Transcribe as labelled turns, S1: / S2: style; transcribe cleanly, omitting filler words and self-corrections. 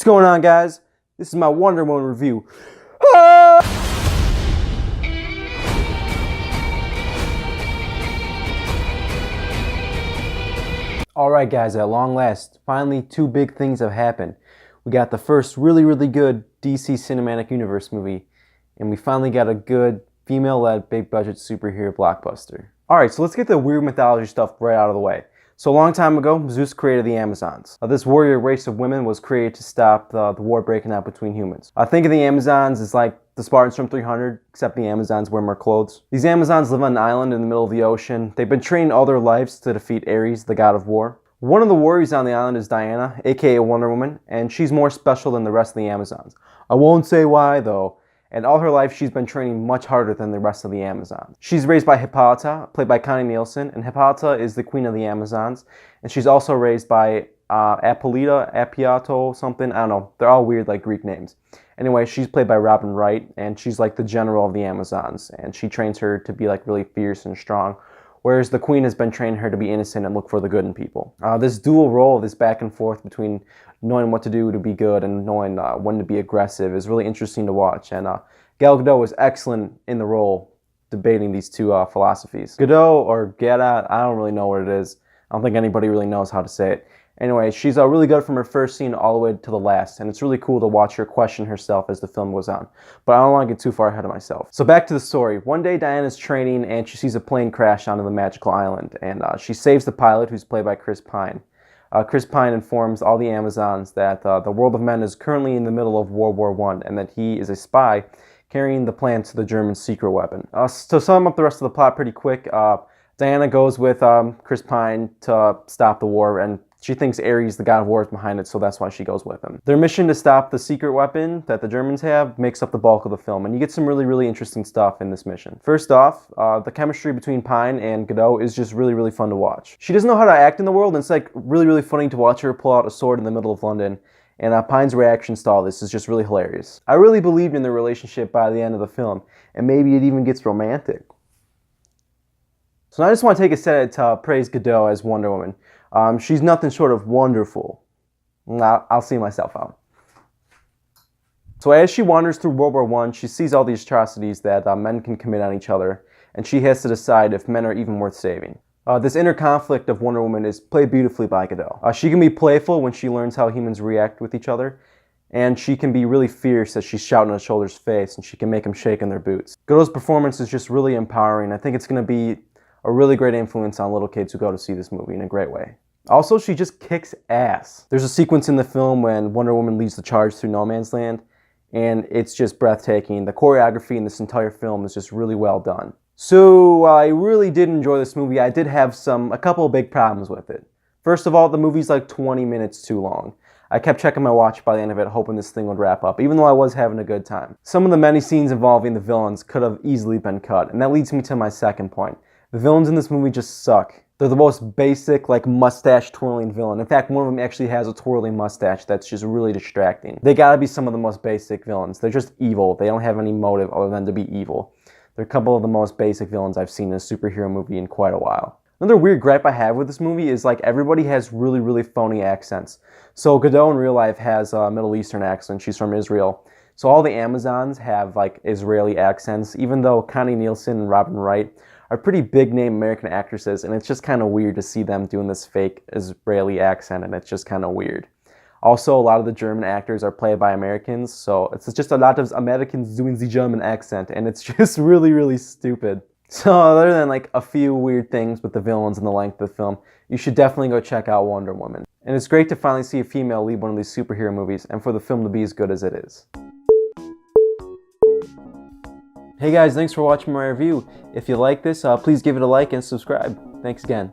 S1: going on, guys? This is my Wonder Woman review. Ah! Alright guys, at long last, finally two big things have happened. We got the first really good DC Cinematic Universe movie, and we finally got a good female-led big budget superhero blockbuster. Alright, so let's get the weird mythology stuff right out of the way. So a long time ago, Zeus created the Amazons. This warrior race of women was created to stop the war breaking out between humans. I think of the Amazons as like the Spartans from 300, except the Amazons wear more clothes. These Amazons live on an island in the middle of the ocean. They've been training all their lives to defeat Ares, the god of war. One of the warriors on the island is Diana, aka Wonder Woman, and she's more special than the rest of the Amazons. I won't say why though. And all her life, she's been training much harder than the rest of the Amazons. She's raised by Hippolyta, played by Connie Nielsen, and Hippolyta is the queen of the Amazons. And she's also raised by Hippolyta, Appiato, something, I don't know. They're all weird, like Greek names. Anyway, she's played by Robin Wright, and she's like the general of the Amazons. And she trains her to be like really fierce and strong, whereas the queen has been training her to be innocent and look for the good in people. This dual role, this back and forth between knowing what to do to be good and knowing when to be aggressive is really interesting to watch. And Gal Gadot was excellent in the role, debating these two philosophies. Gadot, or Gadot, I don't really know what it is. I don't think anybody really knows how to say it. Anyway, she's really good from her first scene all the way to the last, and it's really cool to watch her question herself as the film goes on. But I don't want to get too far ahead of myself. So back to the story. One day Diana's training and she sees a plane crash onto the magical island, and she saves the pilot, who's played by Chris Pine. Chris Pine informs all the Amazons that the world of men is currently in the middle of World War I, and that he is a spy carrying the plan to the German secret weapon. To sum up the rest of the plot pretty quick, Diana goes with Chris Pine to stop the war, and she thinks Ares, the god of war, is behind it, so that's why she goes with him. Their mission to stop the secret weapon that the Germans have makes up the bulk of the film, and you get some really interesting stuff in this mission. First off, the chemistry between Pine and Gadot is just really fun to watch. She doesn't know how to act in the world, and it's like really funny to watch her pull out a sword in the middle of London, and Pine's reactions to all this is just really hilarious. I really believed in their relationship by the end of the film, and maybe it even gets romantic. So now I just want to take a second to praise Gadot as Wonder Woman. She's nothing short of wonderful. I'll see myself out. So as she wanders through World War I, she sees all these atrocities that men can commit on each other, and she has to decide if men are even worth saving. This inner conflict of Wonder Woman is played beautifully by Gadot. She can be playful when she learns how humans react with each other, and she can be really fierce as she's shouting at Shoulder's face, and she can make them shake in their boots. Gadot's performance is just really empowering. I think it's going to be a really great influence on little kids who go to see this movie in a great way. Also, she just kicks ass. There's a sequence in the film when Wonder Woman leads the charge through no man's land, and it's just breathtaking. The choreography in this entire film is just really well done. So, I really did enjoy this movie. I did have a couple of big problems with it. First of all, the movie's like 20 minutes too long. I kept checking my watch by the end of it, hoping this thing would wrap up, even though I was having a good time. Some of the many scenes involving the villains could have easily been cut, and that leads me to my second point. The villains in this movie just suck. They're the most basic, like, mustache-twirling villain. In fact, one of them actually has a twirling mustache that's just really distracting. They gotta be some of the most basic villains. They're just evil. They don't have any motive other than to be evil. They're a couple of the most basic villains I've seen in a superhero movie in quite a while. Another weird gripe I have with this movie is, like, everybody has really phony accents. So Gadot in real life has a Middle Eastern accent. She's from Israel. So all the Amazons have, like, Israeli accents, even though Connie Nielsen and Robin Wright are pretty big-name American actresses, and it's just kind of weird to see them doing this fake Israeli accent, and it's just kind of weird. Also, a lot of the German actors are played by Americans, so it's just a lot of Americans doing the German accent, and it's just really stupid. So other than like a few weird things with the villains and the length of the film, you should definitely go check out Wonder Woman. And it's great to finally see a female lead one of these superhero movies, and for the film to be as good as it is. Hey guys, thanks for watching my review. If you like this, please give it a like and subscribe. Thanks again.